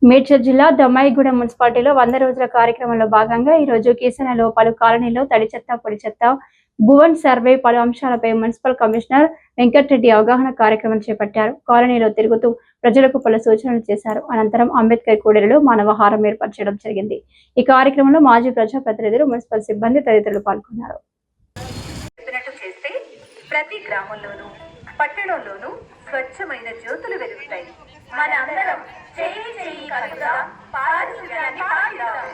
మేడ్చల్ జిల్లా దమ్మాయిగూడెం మున్సిపాలిటీలో 100 రోజుల కార్యక్రమంలో భాగంగా ఈరోజు కీసనలో పలు కాలనీలో తడి చెత్త, పొడి చెత్త, భువన్ సర్వే పలు అంశాలపై మున్సిపల్ కమిషనర్ వెంకటరెడ్డి అవగాహన కార్యక్రమం చేపట్టారు. కాలనీలో తిరుగుతూ ప్రజలకు పలు సూచనలు చేశారు. అనంతరం అంబేద్కర్ కూడలిలో మానవహారం ఏర్పాటు చేయడం జరిగింది. ఈ కార్యక్రమంలో మాజీ ప్రజాప్రతినిధులు, మున్సిపల్ సిబ్బంది తదితరులు పాల్గొన్నారు. ప్రతి గ్రామంలోనూ పట్టణంలోనూ స్వచ్ఛమైన జ్యోతులు వెలుగుతాయి. మన అందరం చేయి చేయి కలుగా పారిశుధ్యాన్ని పాటిద్దాం.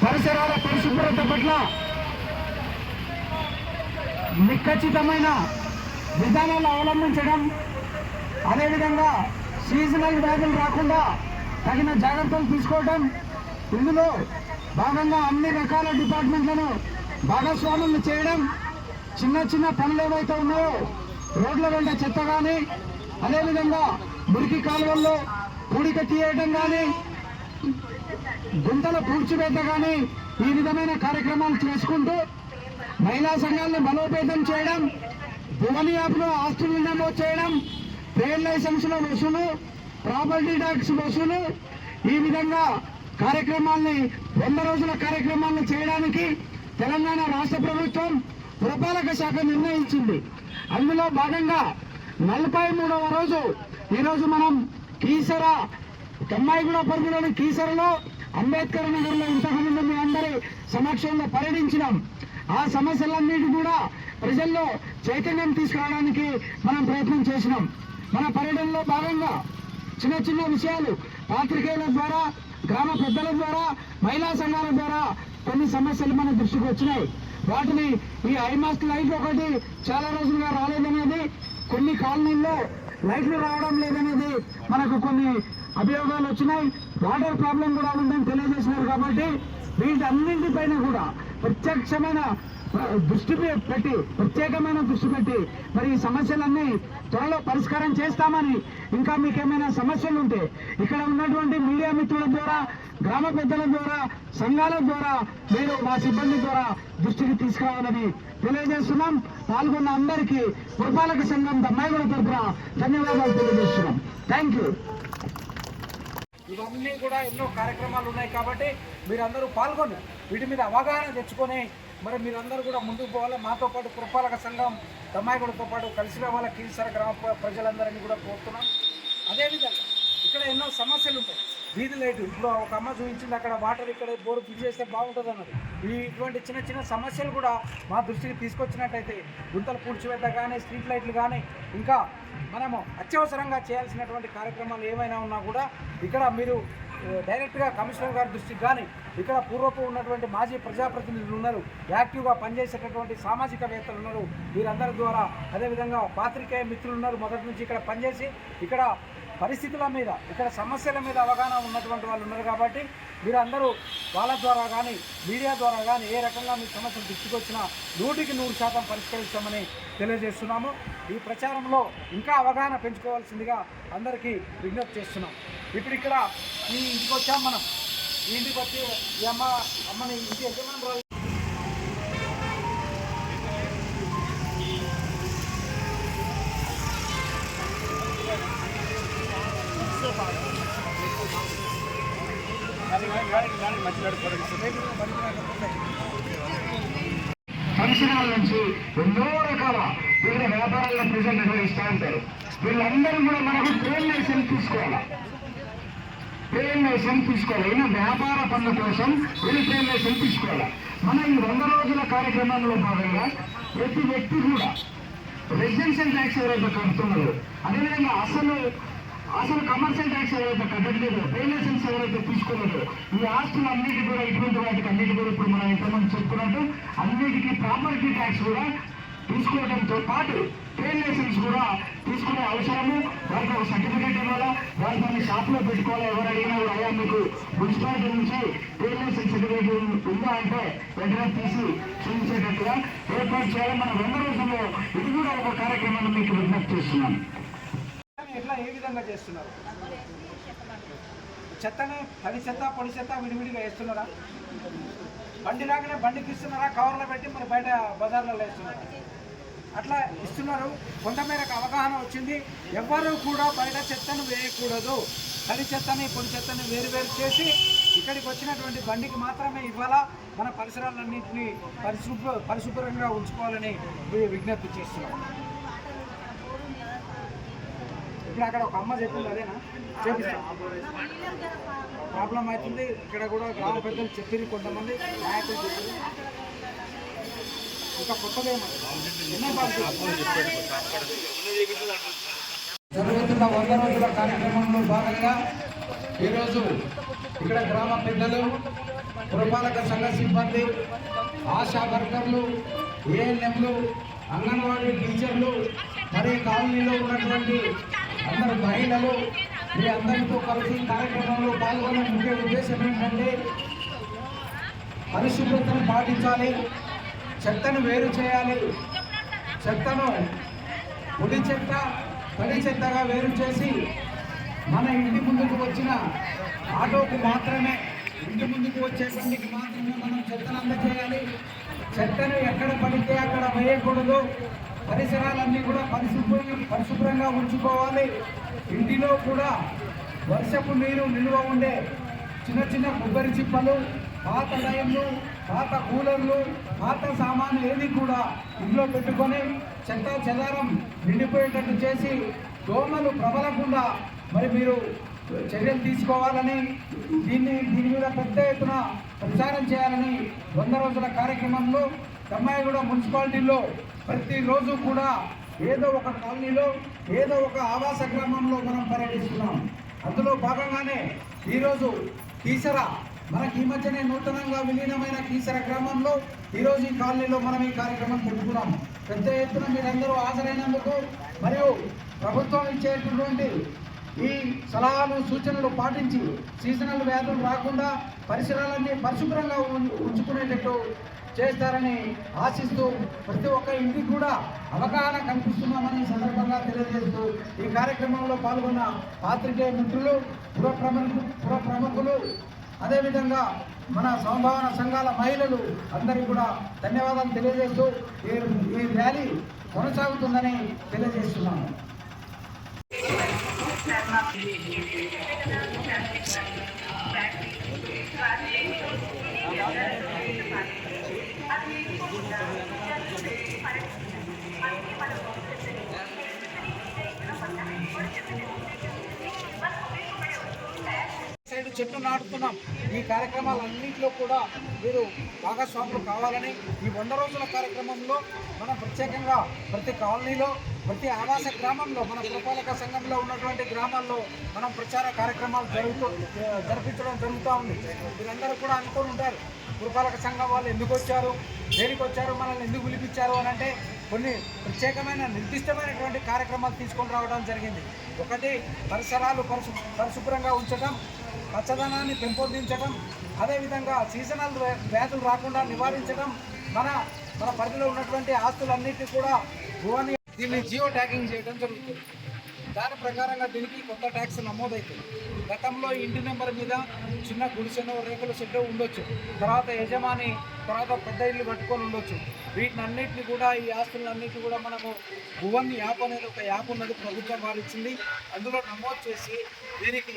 పరిసరాల పరిశుభ్రత పట్ల నిఖచ్చితమైన విధానాలు అవలంబించడం, అదేవిధంగా సీజనల్ వ్యాధులు రాకుండా తగిన జాగ్రత్తలు తీసుకోవడం, ఇందులో భాగంగా అన్ని రకాల డిపార్ట్మెంట్లను భాగస్వాములను చేయడం, చిన్న చిన్న పనులు ఏవైతే ఉన్నాయో రోడ్ల వెంట చెత్త కానీ, అదేవిధంగా మురికి కాలువల్లో పూడిక తీయడం కానీ, గుంతల పూడ్చివేత కానీ ఈ విధమైన కార్యక్రమాలు చేసుకుంటూ మహిళా సంఘాలను బలోపేతం చేయడం, భువని యాప్లో ఆస్తులు నమోదు చేయడం, ట్రేడ్ లైసెన్సుల వసూలు, ప్రాపర్టీ ట్యాక్స్ వసూలు, ఈ విధంగా కార్యక్రమాల్ని 100 రోజుల కార్యక్రమాలను చేయడానికి తెలంగాణ రాష్ట్ర ప్రభుత్వం పురపాలక శాఖ నిర్ణయించింది. అందులో భాగంగా 43వ రోజు ఈరోజు మనం కీసర దమ్మాయిగూడ పరిధిలోని కీసరలో అంబేద్కర్ నగర్లో ఇంతకుముందు మీ అందరి సమక్షంలో పర్యటించినాం. ఆ సమస్యలన్నిటి కూడా ప్రజల్లో చైతన్యం తీసుకురావడానికి మనం ప్రయత్నం చేసినాం. మన పర్యటనలో భాగంగా చిన్న చిన్న విషయాలు పాత్రికేయుల ద్వారా, గ్రామ పెద్దల ద్వారా, మహిళా సంఘాల ద్వారా కొన్ని సమస్యలు మన దృష్టికి వచ్చినాయి. వాటిని ఈ ఐమాస్క్ లైట్ ఒకటి చాలా రోజులుగా రాలేదనేది, కొన్ని కాలనీల్లో లైట్లు రావడం లేదనేది మనకు కొన్ని అభియోగాలు వచ్చినాయి. వాటర్ ప్రాబ్లం కూడా ఉందని తెలియజేసినారు. కాబట్టి వీటన్నింటిపైన కూడా ప్రత్యక్షమైన దృష్టి పెట్టి మరి ఈ సమస్యలన్నీ త్వరలో పరిష్కారం చేస్తామని, ఇంకా మీకేమైనా సమస్యలు ఉంటే ఇక్కడ ఉన్నటువంటి మీడియా మిత్రుల ద్వారా, గ్రామ పెద్దల ద్వారా, సంఘాల ద్వారా మీరు మా సిబ్బంది ద్వారా దృష్టికి తీసుకురావాలని తెలియజేస్తున్నాం. పాల్గొన్న అందరికీ పురపాలక సంఘం దమ్మాయిగూడ తరఫున ధన్యవాదాలు తెలియజేస్తున్నాం. Thank you. ఇవన్నీ కూడా ఎన్నో కార్యక్రమాలు ఉన్నాయి కాబట్టి మీరందరూ పాల్గొని వీటి మీద అవగాహన తెచ్చుకొని మరి మీరందరూ కూడా ముందుకు పోవాలి. మాతో పాటు పురపాలక సంఘం దమ్మాయిగూడతో పాటు కలిసి రావాల కీసర గ్రామ ప్రజలందరినీ కూడా కోరుతున్నాం. అదేవిధంగా ఇక్కడ ఎన్నో సమస్యలు ఉంటాయి. వీధి లైట్ ఇప్పుడు ఒక అమ్మ చూపించింది, అక్కడ వాటర్ ఇక్కడ బోరు ఫిల్ చేస్తే బాగుంటుంది అన్నది. ఇటువంటి చిన్న చిన్న సమస్యలు కూడా మా దృష్టికి తీసుకొచ్చినట్టయితే గుంతలు పూడ్చివేత కానీ, స్ట్రీట్ లైట్లు కానీ, ఇంకా మనము అత్యవసరంగా చేయాల్సినటువంటి కార్యక్రమాలు ఏమైనా ఉన్నా కూడా ఇక్కడ మీరు డైరెక్ట్గా కమిషనర్ గారి దృష్టికి కానీ, ఇక్కడ పూర్వపు ఉన్నటువంటి మాజీ ప్రజాప్రతినిధులు ఉన్నారు, యాక్టివ్గా పనిచేసేటటువంటి సామాజికవేత్తలు ఉన్నారు, వీరందరి ద్వారా, అదేవిధంగా పాత్రికేయ మిత్రులు ఉన్నారు, మొదటి నుంచి ఇక్కడ పనిచేసి ఇక్కడ పరిస్థితుల మీద, ఇక్కడ సమస్యల మీద అవగాహన ఉన్నటువంటి వాళ్ళు ఉన్నారు. కాబట్టి మీరందరూ వాళ్ళ ద్వారా కానీ, మీడియా ద్వారా కానీ ఏ రకంగా మీ సమస్యలు దృష్టికి వచ్చినా 100% పరిష్కరిస్తామని తెలియజేస్తున్నాము. ఈ ప్రచారంలో ఇంకా అవగాహన పెంచుకోవాల్సిందిగా అందరికీ విజ్ఞప్తి చేస్తున్నాం. ఇప్పుడు ఇక్కడ ఈ ఇంటికి వచ్చాం మనం. ఈ ఇంటికి వచ్చి ఈ అమ్మని ఇంటి యజమానురాలు ఫంక్షనాల నుంచి ఎన్నో రకాల వివిధ వ్యాపారాల ప్రజలు నిర్వహిస్తూ ఉంటారు. వీళ్ళందరూ కూడా మనకు ట్రేడ్ లైసెన్స్ తీసుకోవాలి. అయినా వ్యాపార పనుల కోసం వీళ్ళు ట్రేడ్ లైసెన్స్ తీసుకోవాలి. మన ఈ 100 రోజుల కార్యక్రమంలో భాగంగా ప్రతి వ్యక్తి కూడా రెసిడెన్షియల్ ట్యాక్స్ ఎవరైతే కడుతున్నారు, అదేవిధంగా అసలు అసలు కమర్షియల్ ట్యాక్స్ ఎవరైతే కట్టట్లేదు, ట్రేడ్ లైసెన్స్ ఎవరైతే తీసుకోలేదు, ఈ ఆస్తులు అన్నిటి కూడా ఇటువంటి వాటికి అన్నిటి కూడా ఇప్పుడు మనం ఇంతమంది చెప్పుకున్నట్టు అన్నిటికీ ప్రాపర్టీ ట్యాక్స్ కూడా తీసుకోవడంతో పాటు ట్రేడ్ లైసెన్స్ కూడా తీసుకునే అవసరము, వారికి ఒక సర్టిఫికేట్ ఇవ్వాలా, వారి దాన్ని షాప్లో పెట్టుకోవాలా. ఎవరు అడిగినా కూడా అయ్యా మీకు మున్సిపాలిటీ నుంచి ట్రేడ్ లైసెన్స్ సర్టిఫికేట్ ఉందా అంటే వెంటనే తీసి చూపించేటట్టుగా ఏర్పాటు చేయాలి. మన 100 రోజుల్లో ఇది కూడా ఒక కార్యక్రమాన్ని మీకు విజ్ఞప్తి చేస్తున్నాను. ఎట్లా ఏ విధంగా చేస్తున్నారు? చెత్తని తడి చెత్త పొడి చెత్త విడివిడిగా వేస్తున్నారా? బండి రాగానే బండికి ఇస్తున్నారా? కవర్లో పెట్టి మరి బయట బజార్లలో వేస్తున్నారా? అట్లా ఇస్తున్నారు. కొంతమేరకు అవగాహన వచ్చింది. ఎవ్వరూ కూడా బయట చెత్తను వేయకూడదు, తడి చెత్తని పొడి చెత్తని వేరు చేసి ఇక్కడికి వచ్చినటువంటి బండికి మాత్రమే ఇవ్వాలా. మన పరిసరాలన్నింటినీ పరిశుభ్రంగా ఉంచుకోవాలని విజ్ఞప్తి చేస్తున్నాం. ఇప్పుడు అక్కడ ఒక అమ్మ చెప్పింది అదేనా చేపిస్తాం, ప్రాబ్లం అవుతుంది. ఇక్కడ కూడా గ్రామ పెద్దలు చెప్పింది, కొంతమంది నాయకులు చెప్పింది. ఇంకా కొత్తగా జరుగుతున్న 100 రోజుల కార్యక్రమంలో భాగంగా ఈరోజు ఇక్కడ గ్రామ పెద్దలు, పురపాలక సంఘ సిబ్బంది, ఆశా వర్కర్లు, ఏఎన్ఎంలు, అంగన్వాడీ టీచర్లు, మరి కాలనీలో ఉన్నటువంటి అందరు మహిళలు, మీ అందరితో కలిసి కార్యక్రమంలో పాల్గొనే ముఖ్య ఉద్దేశం ఏంటంటే పరిశుభ్రతను పాటించాలి, చెత్తను వేరు చేయాలి, చెత్తను పొడి చెత్త తడి చెత్తగా వేరు చేసి మన ఇంటి ముందుకు వచ్చిన ఆటోకు మాత్రమే, ఇంటి ముందుకు వచ్చే బండికి మాత్రమే మనం చెత్తను అందజేయాలి. చెత్తను ఎక్కడ పడితే అక్కడ వేయకూడదు. పరిసరాలన్నీ కూడా పరిశుభ్రంగా ఉంచుకోవాలి. ఇంటిలో కూడా వర్షపు నీరు నిల్వ ఉండే చిన్న చిన్న కొబ్బరి చిప్పలు, పాత డయంలు, పాత కూలర్లు, పాత సామాను ఏది కూడా ఇంట్లో పెట్టుకొని చెత్త చెదారం నిండిపోయేటట్టు చేసి దోమలు ప్రబలకుండా మరి మీరు చర్యలు తీసుకోవాలని, దీని మీద పెద్ద ఎత్తున ప్రచారం చేయాలని 100 రోజుల కార్యక్రమంలో దమ్మాయిగూడ మున్సిపాలిటీలో ప్రతిరోజు కూడా ఏదో ఒక కాలనీలో, ఏదో ఒక ఆవాస గ్రామంలో మనం పర్యటిస్తున్నాం. అందులో భాగంగానే ఈరోజు కీసర, మనకి ఈ మధ్యనే నూతనంగా విలీనమైన కీసర గ్రామంలో ఈరోజు ఈ కాలనీలో మనం ఈ కార్యక్రమం పెట్టుకున్నాం. పెద్ద ఎత్తున మీరందరూ హాజరైనందుకు మరియు ప్రభుత్వం ఇచ్చేటటువంటి ఈ సలహాలు సూచనలు పాటించి సీజనల్ వ్యాధులు రాకుండా పరిసరాలన్నీ పరిశుభ్రంగా ఉంచుకునేటట్టు చేస్తారని ఆశిస్తూ ప్రతి ఒక్క ఇంటికి కూడా అవగాహన కల్పిస్తున్నామని సందర్భంగా తెలియజేస్తూ ఈ కార్యక్రమంలో పాల్గొన్న పాత్రికేయ మిత్రులు, పుర ప్రముఖులు, అదేవిధంగా మన సమభావన సంఘాల మహిళలు అందరికీ కూడా ధన్యవాదాలు తెలియజేస్తూ ఈ ర్యాలీ కొనసాగుతుందని తెలియజేస్తున్నాను. సైడ్ చెట్లు నాటుతున్నాం. ఈ కార్యక్రమాలన్నింటిలో కూడా మీరు భాగస్వాములు కావాలని ఈ 100 రోజుల కార్యక్రమంలో మనం ప్రత్యేకంగా ప్రతి కాలనీలో, ప్రతి ఆవాస గ్రామంలో, మన పురపాలక సంఘంలో ఉన్నటువంటి గ్రామాల్లో మనం ప్రచార కార్యక్రమాలు జరిపించడం జరుగుతూ ఉంది. మీరందరూ కూడా అనుకొని ఉంటారు, పురపాలక సంఘం వాళ్ళు ఎందుకు వచ్చారు, దేనికి వచ్చారు, మనల్ని ఎందుకు పిలిపించారు అని అంటే కొన్ని ప్రత్యేకమైన నిర్దిష్టమైనటువంటి కార్యక్రమాలు తీసుకొని రావడం జరిగింది. ఒకటి, పరిసరాలు పరిశుభ్రంగా ఉంచడం, పచ్చదనాన్ని పెంపొందించడం, అదేవిధంగా సీజనల్ వ్యాధులు రాకుండా నివారించడం, మన పరిధిలో ఉన్నటువంటి ఆస్తులన్నిటినీ కూడా దీన్ని జియో ట్యాగింగ్ చేయడం జరుగుతుంది. దాని ప్రకారంగా దీనికి కొత్త ట్యాక్స్ నమోదవుతుంది. గతంలో ఇంటి నెంబర్ మీద చిన్న గుడిసెను, రేకుల షెడ్ ఉండొచ్చు, తర్వాత యజమాని, తర్వాత పెద్ద ఇల్లు కట్టుకొని ఉండొచ్చు. వీటినన్నింటినీ కూడా, ఈ ఆస్తులన్నింటినీ కూడా మనము భువన్ యాప్ అనేది ఒక యాప్ ఉన్నది, ప్రభుత్వం వారు ఇచ్చింది. అందులో నమోదు చేసి దీనికి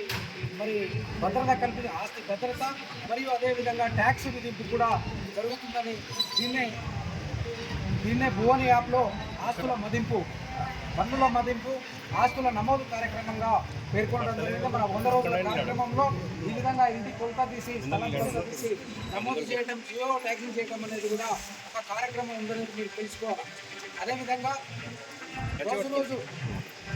మరి భద్రత కల్పించి ఆస్తి భద్రత మరియు అదేవిధంగా ట్యాక్స్ విధింపు కూడా జరుగుతుందని దీన్నే భువన్ యాప్లో ఆస్తుల మదింపు, పన్నుల మదింపు, ఆస్తుల నమోదు కార్యక్రమంగా పేర్కొనడం జరిగింది. మన 100 రోజుల కార్యక్రమంలో ఈ విధంగా ఇంటి కొలత తీసి, స్థలం కొలత తీసి నమోదు చేయడం, జియో ట్యాగింగ్ చేయడం అనేది కూడా ఒక కార్యక్రమం ఉందని మీరు తెలుసుకోవాలి. అదేవిధంగా రోజు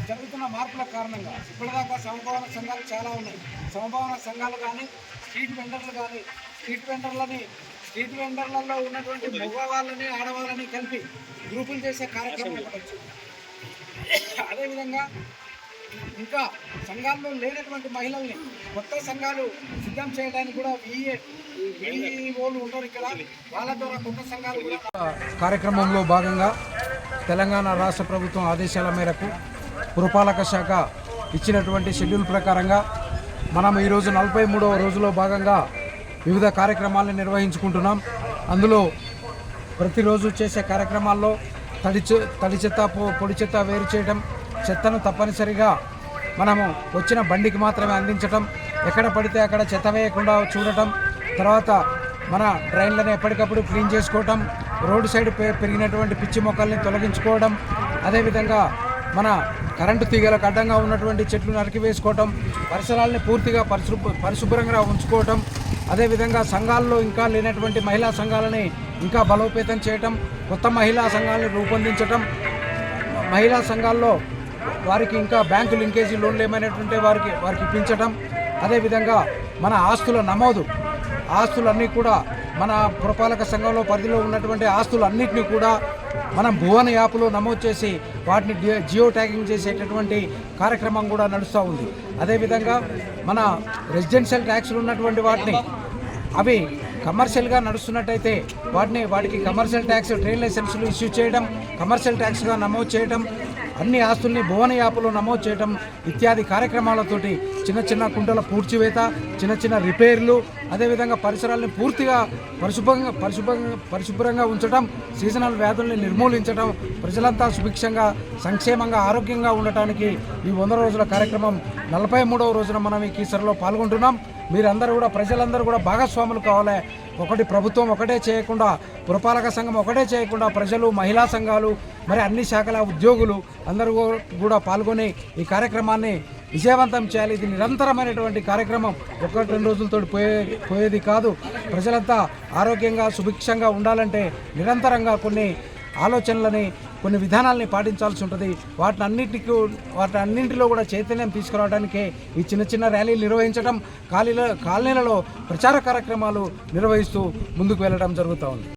జరుగుతున్న మార్పుల కారణంగా ఇప్పటిదాకా సమభావన సంఘాలు చాలా ఉన్నాయి. సమభావన సంఘాలు కానీ స్ట్రీట్ వెండర్లలో ఉన్నటువంటి మగవాళ్ళని ఆడవాళ్ళని కలిపి గ్రూపులు చేసే కార్యక్రమం ఉండొచ్చు. అదేవిధంగా ఇంకా సంఘాల్లో లేనటువంటి మహిళల్ని కొత్త సంఘాలు సిద్ధం చేయడానికి కూడా వీఓలు ఉంటారు ఇక్కడ, వాళ్ళ ద్వారా కొత్త సంఘాలు కూడా కార్యక్రమంలో భాగంగా తెలంగాణ రాష్ట్ర ప్రభుత్వం ఆదేశాల మేరకు పురపాలక శాఖ ఇచ్చినటువంటి షెడ్యూల్ ప్రకారంగా మనం ఈరోజు 43వ రోజులో భాగంగా వివిధ కార్యక్రమాలను నిర్వహించుకుంటున్నాం. అందులో ప్రతిరోజు చేసే కార్యక్రమాల్లో తడి చెత్త పొడి చెత్త వేరు చేయడం, చెత్తను తప్పనిసరిగా మనము వచ్చిన బండికి మాత్రమే అందించటం, ఎక్కడ పడితే అక్కడ చెత్త వేయకుండా చూడటం, తర్వాత మన డ్రైన్లను ఎప్పటికప్పుడు క్లీన్ చేసుకోవటం, రోడ్డు సైడ్ పెరిగినటువంటి పిచ్చి మొక్కల్ని తొలగించుకోవడం, అదేవిధంగా మన కరెంటు తీగలకు అడ్డంగా ఉన్నటువంటి చెట్లు నరికివేసుకోవటం, పరిసరాలని పూర్తిగా పరిశుభ్రంగా ఉంచుకోవటం, అదేవిధంగా సంఘాల్లో ఇంకా లేనటువంటి మహిళా సంఘాలని ఇంకా బలోపేతం చేయటం, కొత్త మహిళా సంఘాలను రూపొందించటం, మహిళా సంఘాల్లో వారికి ఇంకా బ్యాంకు లింకేజీ లోన్లు ఏమైనటువంటి వారికి ఇప్పించటం, అదేవిధంగా మన ఆస్తులన్నీ కూడా మన పురపాలక సంఘంలో పరిధిలో ఉన్నటువంటి ఆస్తులన్నింటినీ కూడా మనం భువన్ యాప్లో నమోదు చేసి వాటిని జియో ట్యాగింగ్ చేసేటటువంటి కార్యక్రమం కూడా నడుస్తూ ఉంది. అదేవిధంగా మన రెసిడెన్షియల్ ట్యాక్స్లు ఉన్నటువంటి వాటిని అవి కమర్షియల్గా నడుస్తున్నట్టయితే వాటికి కమర్షియల్ ట్యాక్స్ ట్రేడ్ లైసెన్సులు ఇష్యూ చేయడం, కమర్షియల్ ట్యాక్స్గా నమోదు చేయడం, అన్ని ఆస్తుల్ని భువన యాప్లో నమోదు చేయడం ఇత్యాది కార్యక్రమాలతోటి చిన్న కుంటల పూడ్చివేత, చిన్న రిపేర్లు, అదేవిధంగా పరిసరాలను పూర్తిగా పరిశుభ్రంగా ఉంచడం, సీజనల్ వ్యాధుల్ని నిర్మూలించడం, ప్రజలంతా సుభిక్షంగా సంక్షేమంగా ఆరోగ్యంగా ఉండటానికి ఈ 100 రోజుల కార్యక్రమం 43వ రోజున మనం ఈ కీసరలో పాల్గొంటున్నాం. ప్రజలందరూ కూడా భాగస్వాములు కావాలి. ఒకటి ప్రభుత్వం ఒకటే చేయకుండా, పురపాలక సంఘం ఒకటే చేయకుండా, ప్రజలు, మహిళా సంఘాలు, మరి అన్ని శాఖల ఉద్యోగులు అందరూ కూడా పాల్గొని ఈ కార్యక్రమాన్ని విజయవంతం చేయాలి. ఇది నిరంతరమైనటువంటి కార్యక్రమం, 1-2 రోజులతో పోయేది కాదు. ప్రజలంతా ఆరోగ్యంగా సుభిక్షంగా ఉండాలంటే నిరంతరంగా కొన్ని ఆలోచనలని, కొన్ని విధానాలని పాటించాల్సి ఉంటుంది. వాటన్నింటిలో కూడా చైతన్యం తీసుకురావడానికే ఈ చిన్న ర్యాలీలు నిర్వహించడం, కాలనీలలో ప్రచార కార్యక్రమాలు నిర్వహిస్తూ ముందుకు వెళ్ళడం జరుగుతూ ఉంది.